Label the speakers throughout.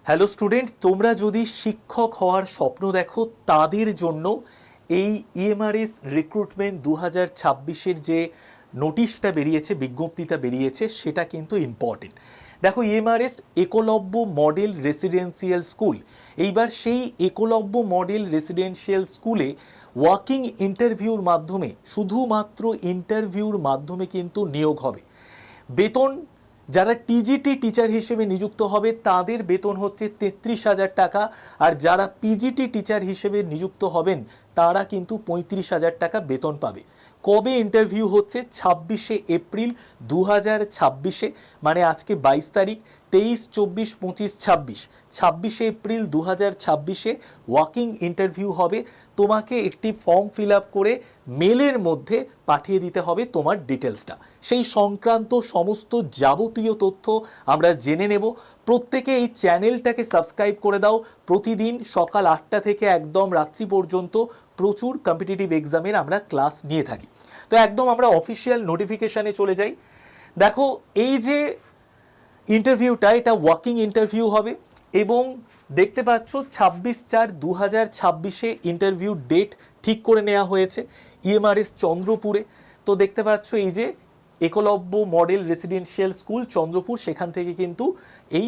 Speaker 1: Hello student, তোমরা যদি শিক্ষক হওয়ার স্বপ্ন দেখো তাদের জন্য এই ইএমআরএস রিক্রুটমেন্ট 2026-এর যে নোটিশটা বেরিয়েছে, বিজ্ঞপ্তিটা বেরিয়েছে, সেটা কিন্তু ইম্পর্টেন্ট। দেখো, EMRS Eklavya model residential school. এইবার সেই একলব্য মডেল রেসিডেন্সিয়াল স্কুলে ওয়াকিং ইন্টারভিউর মাধ্যমে, শুধুমাত্র ইন্টারভিউর মাধ্যমে কিন্তু নিয়োগ হবে। বেতন, যারা টিজিটি টিচার হিসেবে নিযুক্ত হবে তাদের বেতন হচ্ছে 33,000 টাকা, আর যারা পিজিটি টিচার হিসেবে নিযুক্ত হবেন তারা কিন্তু 35,000 টাকা বেতন পাবে। কবে ইন্টারভিউ হচ্ছে? 26শে এপ্রিল 2026-এ, মানে আজকে 22 তারিখ। 23, 24, 25, 26, 26শে এপ্রিল 2026-এ ওয়াকিং ইন্টারভিউ হবে। তোমাকে একটি ফর্ম ফিল আপ করে মেলের মধ্যে পাঠিয়ে দিতে হবে তোমার ডিটেলসটা। সেই সংক্রান্ত সমস্ত যাবতীয় তথ্য আমরা জেনে নেব। প্রত্যেকে এই চ্যানেলটাকে সাবস্ক্রাইব করে দাও। প্রতিদিন সকাল 8টা থেকে একদম রাত্রি পর্যন্ত প্রচুর কম্পিটিটিভ এক্সামের আমরা ক্লাস নিয়ে থাকি। তো একদম আমরা অফিসিয়াল নোটিফিকেশানে চলে যাই। দেখো, এই যে ইন্টারভিউটা, এটা ওয়াকিং ইন্টারভিউ হবে এবং দেখতে পাচ্ছ 26/4/2026-এ ইন্টারভিউ ডেট ঠিক করে নেওয়া হয়েছে ইএমআরএস চন্দ্রপুরে। তো দেখতে পাচ্ছ এই যে Eklavya model residential school Chandrapur, সেখান থেকে কিন্তু এই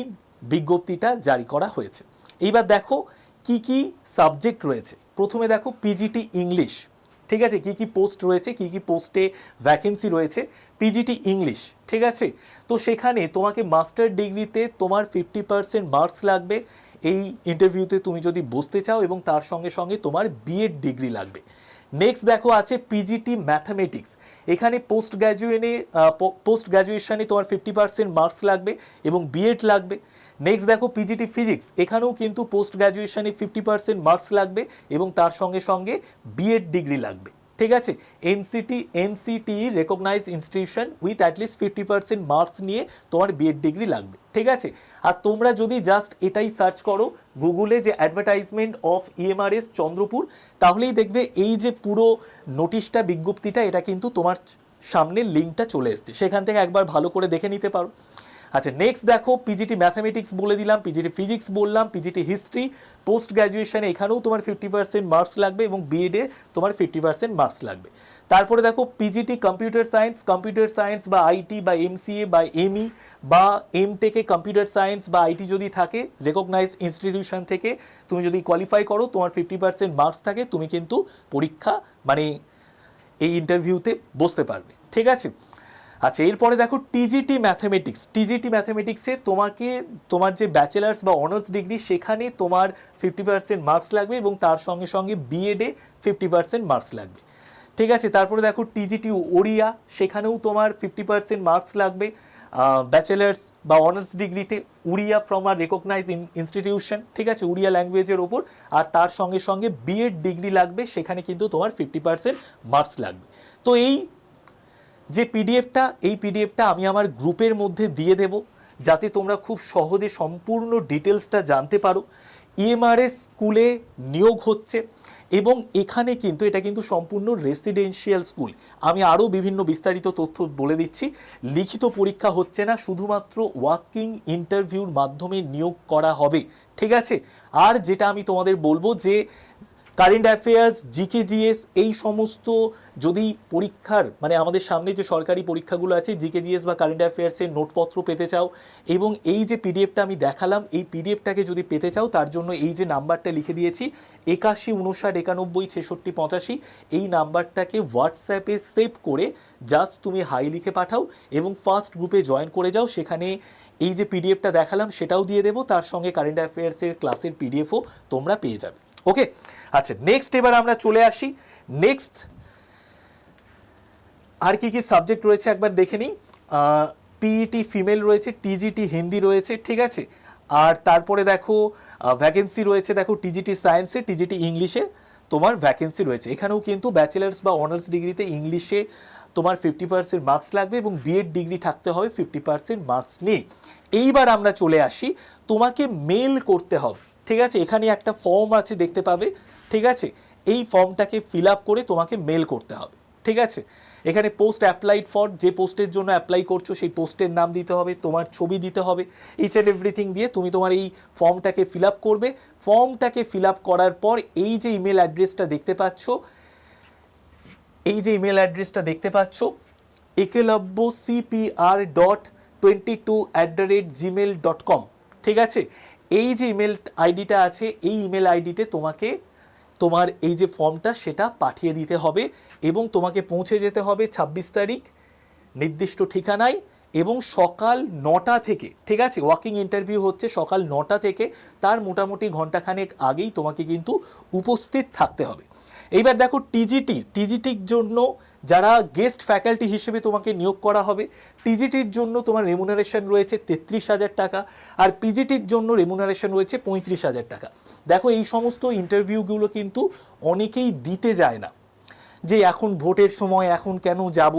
Speaker 1: বিজ্ঞপ্তিটা জারি করা হয়েছে। এইবার দেখো কি কি সাবজেক্ট রয়েছে। প্রথমে দেখো পিজিটি ইংলিশ, ঠিক আছে, কি কি পোস্ট রয়েছে, কি কি পোস্টে ভ্যাকেন্সি রয়েছে। পিজিটি ইংলিশ, ঠিক আছে, তো সেখানে তোমাকে মাস্টার ডিগ্রিতে তোমার 50% মার্কস লাগবে এই ইন্টারভিউতে তুমি যদি বসতে চাও, এবং তার সঙ্গে সঙ্গে তোমার বিএড ডিগ্রি লাগবে। নেক্সট দেখো আছে পিজিটি ম্যাথামেটিক্স। এখানে পোস্ট গ্র্যাজুয়েশনে তোমার 50% মার্কস লাগবে এবং বিএড লাগবে। নেক্সট দেখো পিজিটি ফিজিক্স। এখানেও কিন্তু পোস্ট গ্র্যাজুয়েশনে 50% মার্কস লাগবে এবং তার সঙ্গে সঙ্গে বিএড ডিগ্রি লাগবে, ঠিক আছে। NCTE recognise institution with at least 50% marks নিয়ে তোমার বিএড ডিগ্রি লাগবে, ঠিক আছে। আর তোমরা যদি জাস্ট এটাই সার্চ করো গুগলে, যে অ্যাডভার্টাইজমেন্ট অফ ইএমআরএস চন্দ্রপুর, তাহলেই দেখবে এই যে পুরো নোটিশটা, বিজ্ঞপ্তিটা, এটা কিন্তু তোমার সামনে লিঙ্কটা চলে এসছে, সেখান থেকে একবার ভালো করে দেখে নিতে পারো। আচ্ছা, নেক্সট দেখো পিজিটি ম্যাথামেটিক্স বলে দিলাম, পিজিটি ফিজিক্স বললাম, পিজিটি হিস্ট্রি। পোস্ট গ্র্যাজুয়েশনে এখানেও তোমার 50% মার্কস লাগবে এবং বিএডে তোমার 50% মার্কস লাগবে। তারপরে দেখো পিজিটি কম্পিউটার সায়েন্স বা আইটি বা এমসিএ বা এমই বা এমটেকে কম্পিউটার সায়েন্স বা আইটি যদি থাকে, রেকগনাইজ ইনস্টিটিউশন থেকে তুমি যদি কোয়ালিফাই করো, তোমার 50% মার্কস থাকে, তুমি কিন্তু পরীক্ষা, মানে এই ইন্টারভিউতে বসতে পারবে, ঠিক আছে। আচ্ছা, এরপরে দেখো টিজিটি ম্যাথামেটিক্সে তোমাকে তোমার যে ব্যাচেলার্স বা অনার্স ডিগ্রি, সেখানে তোমার 50% মার্কস লাগবে এবং তার সঙ্গে সঙ্গে বিএডে 50% মার্কস লাগবে, ঠিক আছে। তারপরে দেখো টিজিটি ওড়িয়া, সেখানেও তোমার 50% মার্কস লাগবে ব্যাচেলার্স বা অনার্স ডিগ্রিতে, উড়িয়া ফ্রম আর রেকগনাইজ ইনস্টিটিউশন, ঠিক আছে, উড়িয়া ল্যাঙ্গুয়েজের ওপর। আর তার সঙ্গে সঙ্গে বিএড ডিগ্রি লাগবে, সেখানে কিন্তু তোমার 50% মার্কস লাগবে। তো এই যে পিডিএফটা আমি আমার গ্রুপের মধ্যে দিয়ে দেব, যাতে তোমরা খুব সহজে সম্পূর্ণ ডিটেলসটা জানতে পারো। ইএমআরএস স্কুলে নিয়োগ হচ্ছে এবং এখানে কিন্তু এটা কিন্তু সম্পূর্ণ রেসিডেন্সিয়াল স্কুল। আমি আরও বিভিন্ন বিস্তারিত তথ্য বলে দিচ্ছি। লিখিত পরীক্ষা হচ্ছে না, শুধুমাত্র ওয়াকিং ইন্টারভিউর মাধ্যমে নিয়োগ করা হবে, ঠিক আছে। আর যেটা আমি তোমাদের বলবো, যে কারেন্ট অ্যাফেয়ার্স, জিকেজিএস, এই সমস্ত যদি পরীক্ষার, মানে আমাদের সামনে যে সরকারি পরীক্ষাগুলো আছে, জিকেজিএস বা কারেন্ট অ্যাফেয়ার্সের নোটপত্র পেতে চাও, এবং এই যে পিডিএফটা আমি দেখালাম, এই পিডিএফটাকে যদি পেতে চাও, তার জন্য এই যে নাম্বারটা লিখে দিয়েছি 8159916585, এই নাম্বারটাকে হোয়াটসঅ্যাপে সেভ করে জাস্ট তুমি হাই লিখে পাঠাও এবং ফার্স্ট গ্রুপে জয়েন করে যাও। সেখানে এই যে পিডিএফটা দেখালাম সেটাও দিয়ে দেবো, তার সঙ্গে কারেন্ট অ্যাফেয়ার্সের ক্লাসের পিডিএফও তোমরা পেয়ে যাবে, ওকে। আচ্ছা, নেক্সট এবার আমরা চলে আসি। নেক্সট আর কি কি সাবজেক্ট রয়েছে একবার দেখে নিই। পিইটি ফিমেল রয়েছে, টিজিটি হিন্দি রয়েছে, ঠিক আছে। আর তারপরে দেখো ভ্যাকেন্সি রয়েছে, দেখো টিজিটি সায়েন্সে, টিজিটি ইংলিশে তোমার ভ্যাকেন্সি রয়েছে। এখানেও কিন্তু ব্যাচেলার্স বা অনার্স ডিগ্রিতে ইংলিশে তোমার 50% মার্কস লাগবে এবং বিএড ডিগ্রি থাকতে হবে 50% মার্কস নিয়ে। এইবার আমরা চলে আসি, তোমাকে মেল করতে হবে, ঠিক আছে। এখানে একটা ফর্ম আছে, দেখতে পাবে, ঠিক আছে। এই ফর্মটাকে ফিল আপ করে তোমাকে মেল করতে হবে, ঠিক আছে। এখানে পোস্ট অ্যাপ্লাইড ফর, যে পোস্টের জন্য অ্যাপ্লাই করছো সেই পোস্টের নাম দিতে হবে, তোমার ছবি দিতে হবে, ইচ অ্যান্ড এভরিথিং দিয়ে তুমি তোমার এই ফর্মটাকে ফিল আপ করবে। ফর্মটাকে ফিল আপ করার পর এই যে ইমেল অ্যাড্রেসটা দেখতে পাচ্ছ, eklavya.cpr.22@gmail.com, ঠিক আছে? এই যে ইমেল আইডিটা আছে, এই ইমেল আইডিতে তোমাকে তোমার এই যে ফর্মটা সেটা পাঠিয়ে দিতে হবে এবং তোমাকে পৌঁছে যেতে হবে 26 তারিখ নির্দিষ্ট ঠিকানায় এবং সকাল 9টা থেকে, ঠিক আছে? ওয়াকিং ইন্টারভিউ হচ্ছে সকাল 9টা থেকে, তার মোটামুটি ঘন্টাখানেক আগেই তোমাকে কিন্তু উপস্থিত থাকতে হবে। এইবার দেখো টিজিটির জন্য যারা গেস্ট ফ্যাকাল্টি হিসেবে তোমাকে নিয়োগ করা হবে, টিজিটির জন্য তোমার রেমুনারেশন রয়েছে 33,000 টাকা, আর পিজিটির জন্য রেমুনারেশন রয়েছে 35,000 টাকা। দেখো এই সমস্ত ইন্টারভিউগুলো কিন্তু অনেকেই দিতে যায় না, যে এখন ভোটের সময় এখন কেন যাব,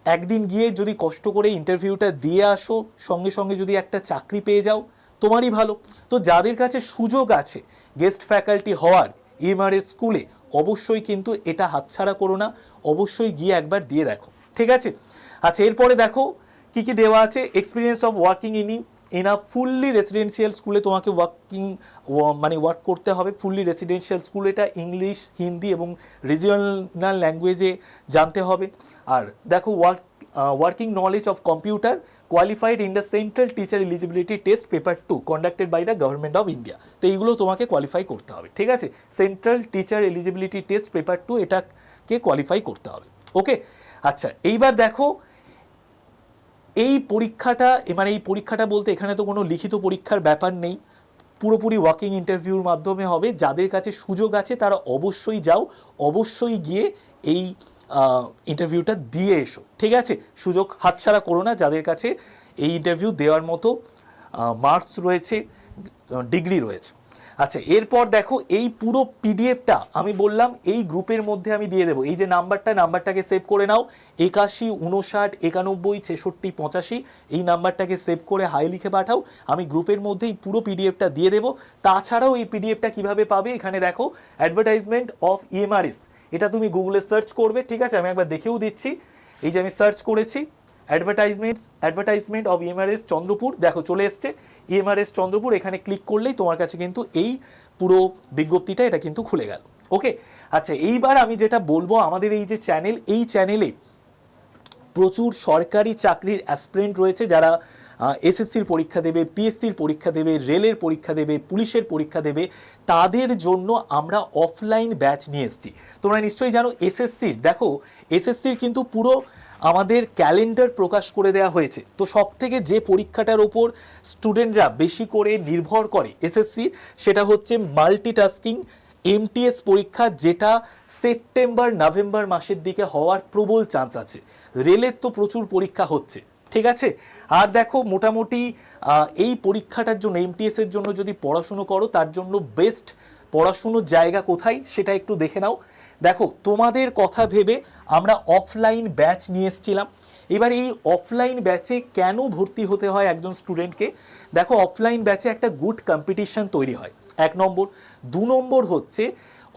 Speaker 1: একদিন গিয়ে যদি কষ্ট করে ইন্টারভিউটা দিয়ে আসো, সঙ্গে সঙ্গে যদি একটা চাকরি পেয়ে যাও তোমারই ভালো। তো যাদের কাছে সুযোগ আছে গেস্ট ফ্যাকাল্টি হওয়ার এমআরএস স্কুলে, অবশ্যই কিন্তু এটা হাতছাড়া করো না, অবশ্যই গিয়ে একবার দিয়ে দেখো, ঠিক আছে? আচ্ছা, এরপরে দেখো কি কি দেওয়া আছে। Experience of working in a fully residential স্কুলে তোমাকে ওয়ার্ক করতে হবে। ফুললি রেসিডেন্সিয়াল স্কুল, এটা ইংলিশ, হিন্দি এবং রিজিওনাল ল্যাঙ্গুয়েজে জানতে হবে। আর দেখো working knowledge of computer, qualified in the central teacher eligibility test paper 2 conducted by the government of India. তো এইগুলো তোমাকে কোয়ালিফাই করতে হবে, ঠিক আছে? Central teacher eligibility test paper 2 এটাকে কোয়ালিফাই করতে হবে, ওকে? আচ্ছা, এইবার দেখো এই পরীক্ষাটা বলতে এখানে তো কোনো লিখিত পরীক্ষার ব্যাপার নেই, পুরোপুরি ওয়াকিং ইন্টারভিউর মাধ্যমে হবে। যাদের কাছে সুযোগ আছে তারা অবশ্যই যাও, অবশ্যই গিয়ে এই ইন্টারভিউটা দিয়ে এসো, ঠিক আছে? সুযোগ হাতছাড়া করো না যাদের কাছে এই ইন্টারভিউ দেওয়ার মতো মার্কস রয়েছে, ডিগ্রি রয়েছে। আচ্ছা, এরপর দেখো এই পুরো পিডিএফটা আমি বললাম এই গ্রুপের মধ্যে আমি দিয়ে দেবো। এই যে নাম্বারটাকে সেভ করে নাও, 81 59 91 66 85, এই নাম্বারটাকে সেভ করে হাই লিখে পাঠাও। আমি গ্রুপের মধ্যে এই পুরো পিডিএফটা দিয়ে দেবো। তাছাড়াও এই পিডিএফটা কিভাবে পাবে, এখানে দেখো অ্যাডভার্টাইজমেন্ট অফ ইএমআরএস, এটা তুমি গুগলে সার্চ করবে, ঠিক আছে? আমি একবার দেখেও দিচ্ছি। এই যে আমি সার্চ করেছি অ্যাডভার্টাইজমেন্ট অফ ইএমআরএস চন্দ্রপুর, দেখো চলে এসছে ইএমআরএস চন্দ্রপুর। এখানে ক্লিক করলেই তোমার কাছে কিন্তু এই পুরো বিজ্ঞপ্তিটা এটা কিন্তু খুলে গেল, ওকে? আচ্ছা, এইবার আমি যেটা বলবো, আমাদের এই যে চ্যানেল, এই চ্যানেলে প্রচুর সরকারি চাকরির অ্যাসপিরেন্ট রয়েছে যারা এসএসসির পরীক্ষা দেবে, পিএসসির পরীক্ষা দেবে, রেলের পরীক্ষা দেবে, পুলিশের পরীক্ষা দেবে। তাদের জন্য আমরা অফলাইন ব্যাচ নিয়ে এসেছি। তোমরা নিশ্চয়ই জানো এসএসসির কিন্তু পুরো আমাদের ক্যালেন্ডার প্রকাশ করে দেওয়া হয়েছে। তো সব থেকে যে পরীক্ষাটার ওপর স্টুডেন্টরা বেশি করে নির্ভর করে এসএসসির, সেটা হচ্ছে মাল্টিটাস্কিং এমটিএস পরীক্ষা, যেটা সেপ্টেম্বর নভেম্বর মাসের দিকে হওয়ার প্রবল চান্স আছে। রেলের তো প্রচুর পরীক্ষা হচ্ছে, ঠিক আছে? আর দেখো মোটামুটি এই পরীক্ষাটার জন্য, এমটিএস এর জন্য যদি পড়াশুনো করো, তার জন্য বেস্ট পড়াশুনোর জায়গা কোথায় সেটা একটু দেখে নাও। দেখো তোমাদের কথা ভেবে আমরা অফলাইন ব্যাচ নিয়ে এসেছিলাম। এবার এই অফলাইন ব্যাচে কেন ভর্তি হতে হয় একজন স্টুডেন্টকে, দেখো অফলাইন ব্যাচে একটা গুড কম্পিটিশন তৈরি হয়, 1 নম্বর। 2 নম্বর হচ্ছে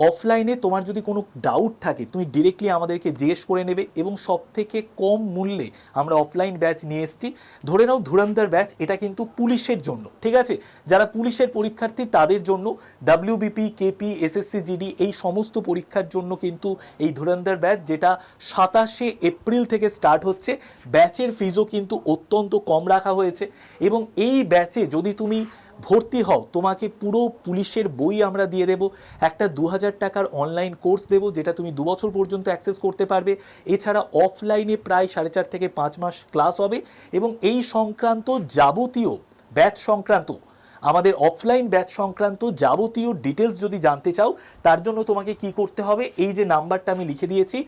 Speaker 1: অফলাইনে তোমার যদি কোনো ডাউট থাকে তুমি ডিরেক্টলি আমাদেরকে জিজ্ঞেস করে নেবে, এবং সব থেকে কম মূল্যে আমরা অফলাইন ব্যাচ নিয়ে এসেছি। ধরে নাও ধুরন্ধর ব্যাচ, এটা কিন্তু পুলিশের জন্য, ঠিক আছে? যারা পুলিশের পরীক্ষার্থী তাদের জন্য, ডাব্লিউবিপি, কেপি, এসএসসি জিডি এই সমস্ত পরীক্ষার জন্য কিন্তু এই ধুরন্ধর ব্যাচ, যেটা 27শে এপ্রিল থেকে স্টার্ট হচ্ছে। ব্যাচের ফিজও কিন্তু অত্যন্ত কম রাখা হয়েছে, এবং এই ব্যাচে যদি তুমি ভর্তি হও তোমাকে পুরো পুলিশের বই আমরা দিয়ে দেব, একটা 2000 টাকার অনলাইন কোর্স দেব যেটা তুমি 2 বছর পর্যন্ত অ্যাক্সেস করতে পারবে। এছাড়া অফলাইনে প্রায় 4.5 থেকে 5 মাস ক্লাস হবে, এবং এই সংক্রান্ত যাবতীয় ব্যাচ সংক্রান্ত, আমাদের অফলাইন ব্যাচ সংক্রান্ত যাবতীয় ডিটেলস যদি জানতে চাও, তার জন্য তোমাকে কি করতে হবে, এই যে নাম্বারটা আমি লিখে দিয়েছি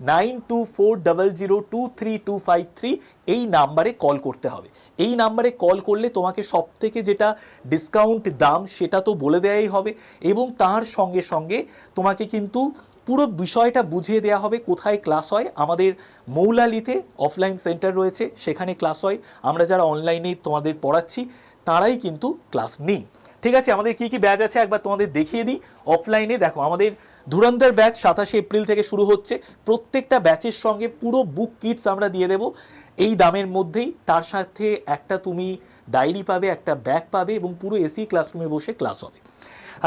Speaker 1: 9240023253, এই নাম্বারে কল করতে হবে। এই নাম্বারে কল করলে তোমাকে সব থেকে যেটা ডিসকাউন্ট দাম সেটা তো বলে দেওয়াই হবে, এবং তার সঙ্গে সঙ্গে তোমাকে কিন্তু পুরো বিষয়টা বুঝিয়ে দেওয়া হবে কোথায় ক্লাস হয়। আমাদের মৌলালিতে অফলাইন সেন্টার রয়েছে, সেখানে ক্লাস হয়। আমরা যারা অনলাইনে তোমাদের পড়াচ্ছি তারাই কিন্তু ক্লাস নিই, ঠিক আছে? আমাদের কি কি ব্যাচ আছে একবার তোমাদের দেখিয়ে দিই। অফলাইনে দেখো আমাদের ধুরন্ধর ব্যাচ 27 এপ্রিল থেকে শুরু হচ্ছে। প্রত্যেকটা ব্যাচের সঙ্গে পুরো বুক কিটস আমরা দিয়ে দেব এই দামের মধ্যেই। তার সাথে একটা তুমি ডায়েরি পাবে, একটা ব্যাগ পাবে এবং পুরো এসি ক্লাসরুমে বসে ক্লাস হবে।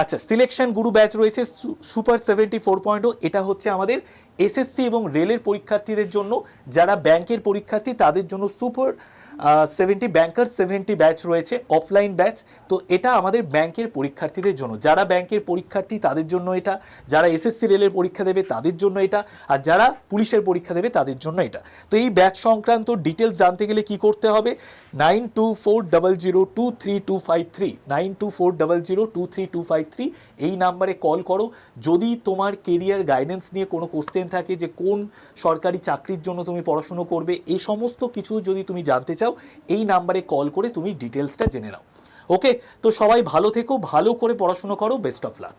Speaker 1: আচ্ছা, সিলেকশন গুরু ব্যাচ রয়েছে সুপার 74.0, এটা হচ্ছে আমাদের এসএসসি এবং রেলের পরীক্ষার্থীদের জন্য। যারা ব্যাংকের পরীক্ষার্থী তাদের জন্য সুপার 70 ব্যাংকার 70 ব্যাচ রয়েছে, অফলাইন ব্যাচ। তো এটা আমাদের ব্যাংকের পরীক্ষার্থীদের জন্য। যারা ব্যাংকের পরীক্ষার্থী তাদের জন্য এটা, যারা এসএসসি রেলের পরীক্ষা দেবে তাদের জন্য এটা, আর যারা পুলিশের পরীক্ষা দেবে তাদের জন্য এটা। তো এই ব্যাচ সংক্রান্ত ডিটেলস জানতে গেলে কি করতে হবে? 9240023253, 9240023253 এই নাম্বারে কল করো। যদি তোমার কেরিয়ার গাইডেন্স নিয়ে কোনো কোশ্চেন থাকে, যে কোন সরকারি চাকরির জন্য তুমি পড়াশুনো করবে, এই সমস্ত কিছু যদি তুমি জানতে চাও, এই নাম্বারে কল করে তুমি ডিটেলসটা জেনে নাও। ওকে, তো সবাই ভালো থেকো, ভালো করে পড়াশুনো করো, বেস্ট অফ লাক।